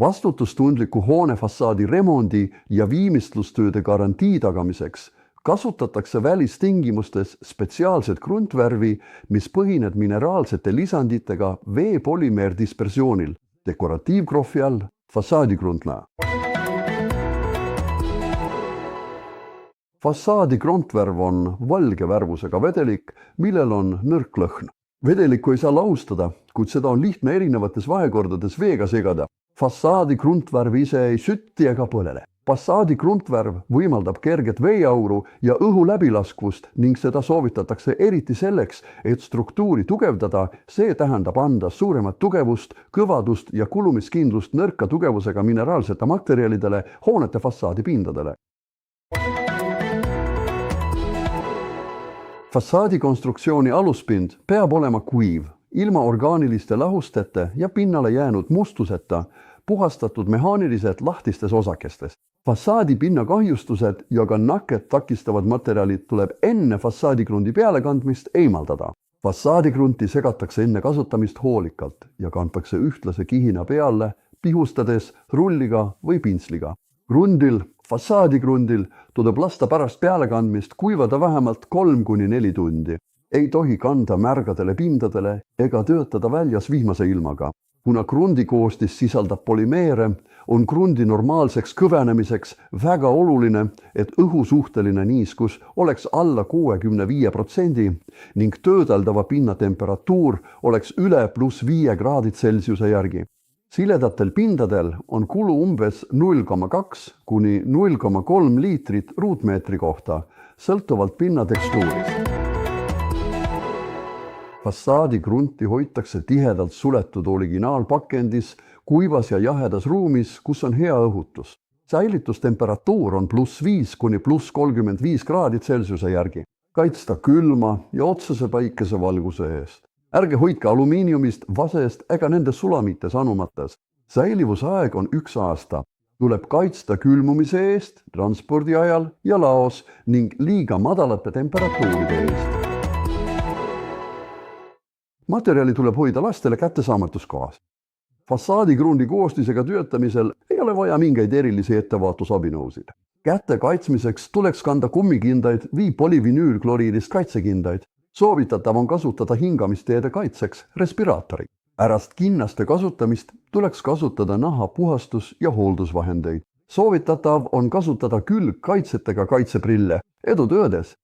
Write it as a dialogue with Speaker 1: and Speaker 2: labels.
Speaker 1: Vastutustundliku hoone fassaadi remondi ja viimistlustööde garantii tagamiseks kasutatakse välistingimustes spetsiaalset kruntvärvi, mis põhineb mineraalsete lisanditega veepolümeerdispersioonil, dekoratiivkrohvi all fassaadikruntnäo. Fassaadi kruntvärv on valge värvusega vedelik, millel on nõrk lõhn. Vedelikku ei saa lahustada, kuid seda on lihtne erinevates vahekordades veega segada. Fassaadi kruntvärv ise ei sütti ega põlele. Fassaadi kruntvärv võimaldab kerget veeauru ja õhu läbilaskvust ning seda soovitatakse eriti selleks, et struktuuri tugevdada, see tähendab anda suuremat tugevust, kõvadust ja kulumiskindlust nõrka tugevusega mineraalsete materjalidele hoonete fassaadi pindadele. Fassaadi konstruktsiooni aluspind peab olema kuiv, ilma orgaaniliste lahustete ja pinnale jäänud mustuseta, puhastatud mehaaniliselt lahtistes osakestes. Fassaadi pinna kahjustused ja ka nakket takistavad materjalid tuleb enne fassaadikrundi pealekandmist eemaldada. Fassaadikrunti segatakse enne kasutamist hoolikalt ja kantakse ühtlase kihina peale, pihustades rulliga või pintsliga. Fassaadikrundil tuleb lasta pärast pealekandmist kuivada vähemalt 3–4 tundi. Ei tohi kanda märgadele pindadele ega töötada väljas vihmase ilmaga. Kuna krundi koostis sisaldab polümeere, on krundi normaalseks kõvenemiseks väga oluline, et õhusuhteline niiskus oleks alla 65% ning töödeldava pinna temperatuur oleks üle +5 kraadid Celsiuse järgi. Siledatel pindadel on kulu umbes 0,2–0,3 liitrit ruutmeetri kohta, sõltuvalt pinna tekstuurist. Fassaadi krunti hoitakse tihedalt suletud originaalpakendis, kuivas ja jahedas ruumis, kus on hea õhutus. Säilitustemperatuur on +5–+35 kraadid Celsiuse järgi. Kaitsta külma ja otsese päikesevalguse eest. Ärge hoidke alumiiniumist, vasest ega nende sulamites anumates. Säilivusaeg on 1 aasta. Tuleb kaitsta külmumise eest, transpordi ajal ja laos ning liiga madalate temperatuuride eest. Materjali tuleb hoida lastele kättesaamatus kohas. Fassaadikrundi koostisega töötamisel ei ole vaja mingeid erilisi ettevaatusabinõusid. Käte kaitsmiseks tuleks kanda kummikindaid või polüvinüülkloriidist kaitsekindaid. Soovitatav on kasutada hingamisteede kaitseks respiraatorit. Pärast kinnaste kasutamist tuleks kasutada naha puhastus- ja hooldusvahendeid. Soovitatav on kasutada külgkaitsetega kaitseprille. Edu töödes!